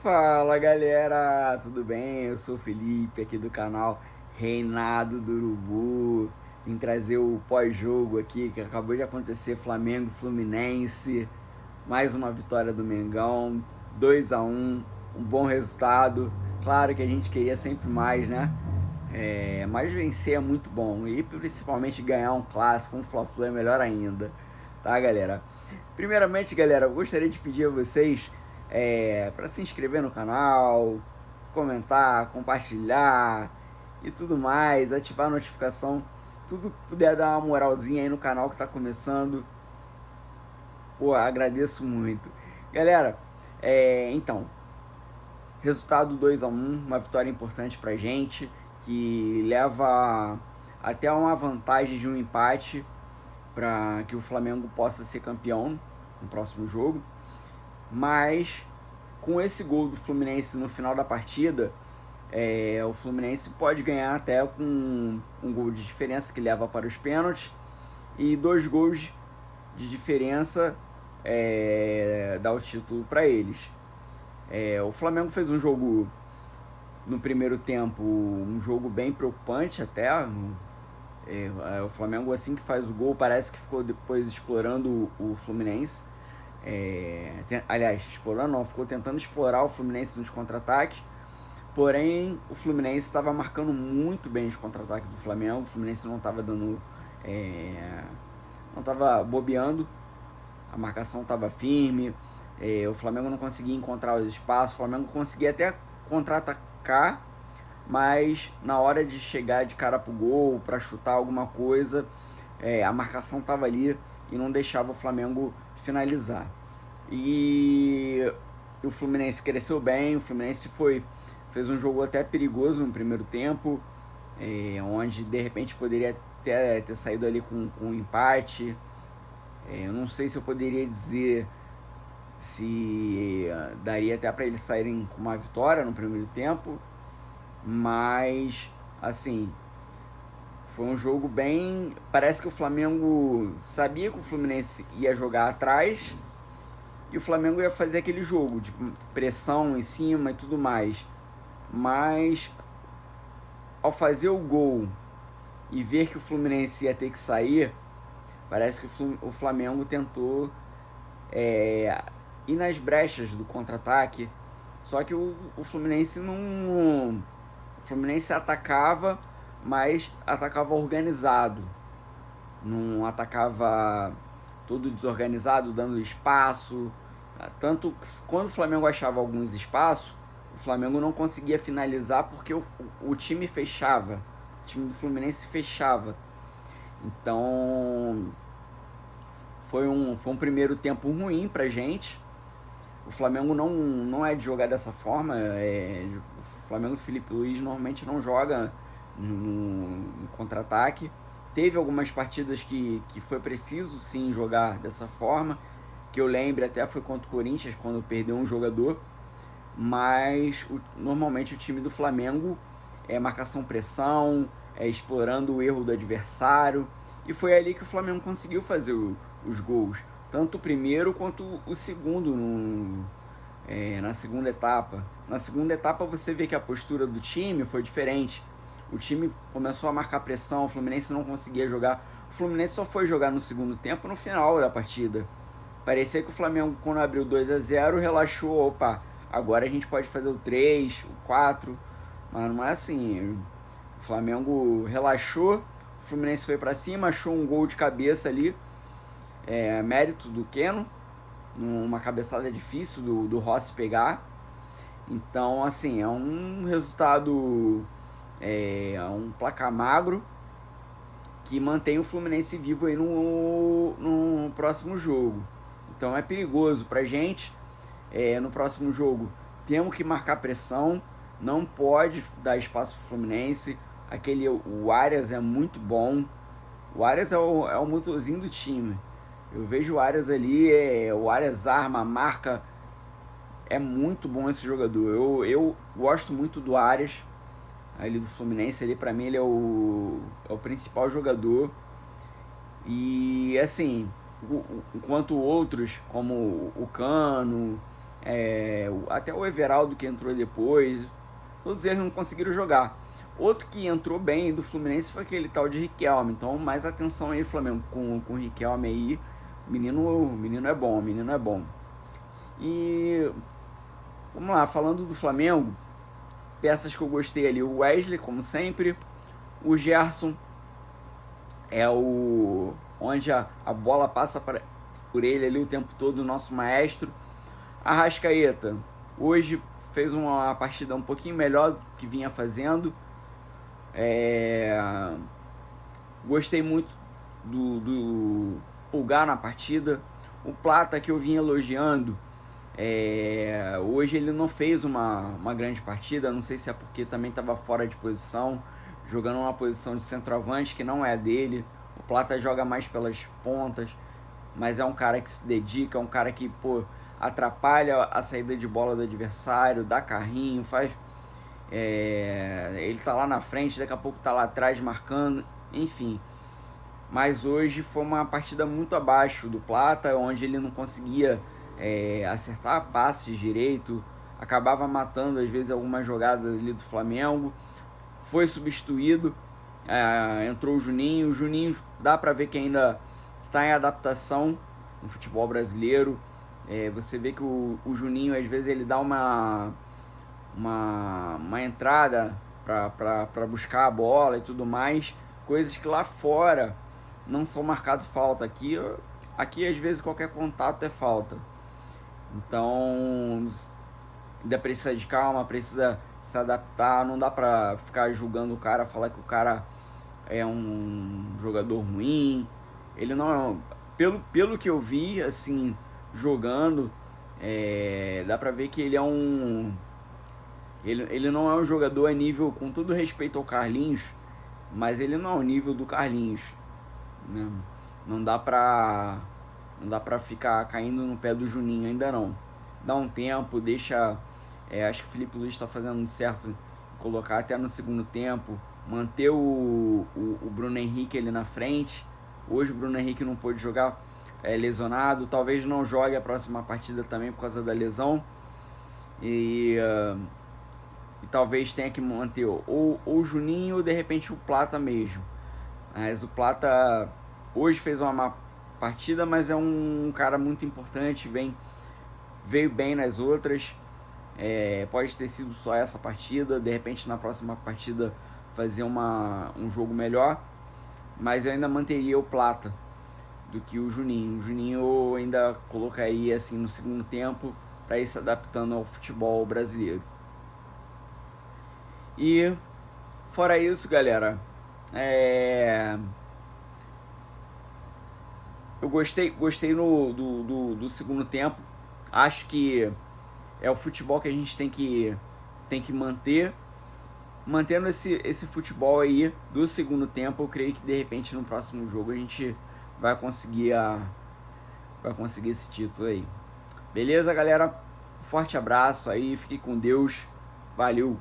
Fala galera, tudo bem? Eu sou o Felipe aqui do canal Reinado do Urubu. Vim trazer o pós-jogo aqui que acabou de acontecer, Flamengo e Fluminense. Mais uma vitória do Mengão, 2-1, um bom resultado. Claro que a gente queria sempre mais, né? Mas vencer é muito bom e principalmente ganhar um clássico, um Fla-Flu é melhor ainda, tá, galera? Primeiramente, galera, eu gostaria de pedir a vocês para se inscrever no canal, comentar, compartilhar e tudo mais, ativar a notificação, tudo que puder dar uma moralzinha aí no canal que tá começando. Pô, agradeço muito. Galera, então, resultado 2-1, uma vitória importante pra gente, que leva até uma vantagem de um empate para que o Flamengo possa ser campeão no próximo jogo. Mas com esse gol do Fluminense no final da partida, o Fluminense pode ganhar até com um gol de diferença que leva para os pênaltis e 2 gols de diferença dá o título para eles. O Flamengo fez um jogo no primeiro tempo, um jogo bem preocupante até. O Flamengo, assim que faz o gol, parece que ficou depois explorando o Fluminense. Aliás, explorando não, ficou tentando explorar o Fluminense nos contra-ataques. Porém, o Fluminense estava marcando muito bem os contra-ataques do Flamengo. O Fluminense não estava dando. Não estava bobeando. A marcação estava firme. O Flamengo não conseguia encontrar os espaços. O Flamengo conseguia até contra-atacar, mas na hora de chegar de cara pro gol, para chutar alguma coisa, a marcação estava ali e não deixava o Flamengo finalizar. E o Fluminense cresceu bem, o Fluminense fez um jogo até perigoso no primeiro tempo, onde de repente poderia ter saído ali com um empate. Eu não sei se eu poderia dizer se daria até para eles saírem com uma vitória no primeiro tempo, mas assim, foi um jogo bem. Parece que o Flamengo sabia que o Fluminense ia jogar atrás e o Flamengo ia fazer aquele jogo de pressão em cima e tudo mais. Mas ao fazer o gol e ver que o Fluminense ia ter que sair, parece que o Flamengo tentou ir nas brechas do contra-ataque. Só que o Fluminense não. O Fluminense atacava, mas atacava organizado. Não atacava todo desorganizado, dando espaço. Tanto que quando o Flamengo achava alguns espaços, o Flamengo não conseguia finalizar porque o time fechava. O time do Fluminense fechava. Então foi um primeiro tempo ruim pra gente. O Flamengo não é de jogar dessa forma. O Flamengo do Felipe Luiz normalmente não joga no contra-ataque. Teve algumas partidas que foi preciso sim jogar dessa forma. Que eu lembro até foi contra o Corinthians, quando perdeu um jogador. Mas normalmente o time do Flamengo é marcação-pressão, explorando o erro do adversário. E foi ali que o Flamengo conseguiu fazer os gols. Tanto o primeiro quanto o segundo na segunda etapa. Na segunda etapa você vê que a postura do time foi diferente. O time começou a marcar pressão, o Fluminense não conseguia jogar. O Fluminense só foi jogar no segundo tempo no final da partida. Parecia que o Flamengo, quando abriu 2-0, relaxou. Opa, agora a gente pode fazer o 3, o 4. Mas não é assim. O Flamengo relaxou, o Fluminense foi para cima, achou um gol de cabeça ali. Mérito do Keno, uma cabeçada difícil do Rossi pegar. Então, assim, é um resultado, um placar magro que mantém o Fluminense vivo aí no próximo jogo. Então é perigoso pra gente. No próximo jogo temos que marcar pressão, não pode dar espaço pro Fluminense. O Arias é muito bom. O Arias é o motorzinho do time. Eu vejo o Arias ali, o Arias arma, marca. É muito bom esse jogador. Eu gosto muito do Arias, ali do Fluminense. Ali, pra mim, ele é o principal jogador. E assim, enquanto outros, como o Cano, até o Everaldo que entrou depois, todos eles não conseguiram jogar. Outro que entrou bem do Fluminense foi aquele tal de Riquelme. Então, mais atenção aí, Flamengo, com o Riquelme aí. O menino é bom, o menino é bom. E vamos lá, falando do Flamengo, peças que eu gostei ali, o Wesley, como sempre, o Gerson é o onde a bola passa por ele ali o tempo todo, o nosso maestro. Arrascaeta, hoje fez uma partida um pouquinho melhor do que vinha fazendo. Gostei muito do Pulgar na partida. O Plata, que eu vim elogiando, hoje ele não fez uma grande partida. Não sei se é porque também estava fora de posição, jogando uma posição de centroavante que não é a dele. O Plata joga mais pelas pontas, mas é um cara que se dedica, é um cara que atrapalha a saída de bola do adversário, dá carrinho, faz... ele tá lá na frente, daqui a pouco tá lá atrás marcando, enfim. Mas hoje foi uma partida muito abaixo do Plata, onde ele não conseguia acertar passes direito, acabava matando às vezes algumas jogadas ali do Flamengo. Foi substituído, entrou o Juninho dá pra ver que ainda tá em adaptação no futebol brasileiro. Você vê que o Juninho às vezes ele dá uma entrada para buscar a bola e tudo mais, coisas que lá fora não são marcados falta. Aqui às vezes qualquer contato é falta. Então ainda precisa de calma, precisa se adaptar, não dá para ficar julgando o cara, falar que o cara é um jogador ruim. Ele não é, pelo que eu vi assim jogando, dá pra ver que ele é ele não é um jogador a nível, com todo respeito ao Carlinhos, mas ele não é o nível do Carlinhos, né? Não dá pra ficar caindo no pé do Juninho ainda não. Dá um tempo, deixa... acho que o Felipe Luiz está fazendo certo, colocar até no segundo tempo, manter o Bruno Henrique ali na frente. Hoje o Bruno Henrique não pôde jogar, lesionado, talvez não jogue a próxima partida também por causa da lesão. E talvez tenha que manter ou o Juninho ou de repente o Plata mesmo. Mas o Plata hoje fez uma má partida, mas é um cara muito importante, veio bem nas outras. Pode ter sido só essa partida, de repente na próxima partida fazer um jogo melhor, mas eu ainda manteria o Plata do que o Juninho. O Juninho eu ainda colocaria assim no segundo tempo para ir se adaptando ao futebol brasileiro. E fora isso, galera, eu gostei do segundo tempo. Acho que é o futebol que a gente tem que manter. Mantendo esse futebol aí do segundo tempo, eu creio que de repente no próximo jogo a gente vai conseguir esse título aí. Beleza, galera? Forte abraço aí, fique com Deus. Valeu!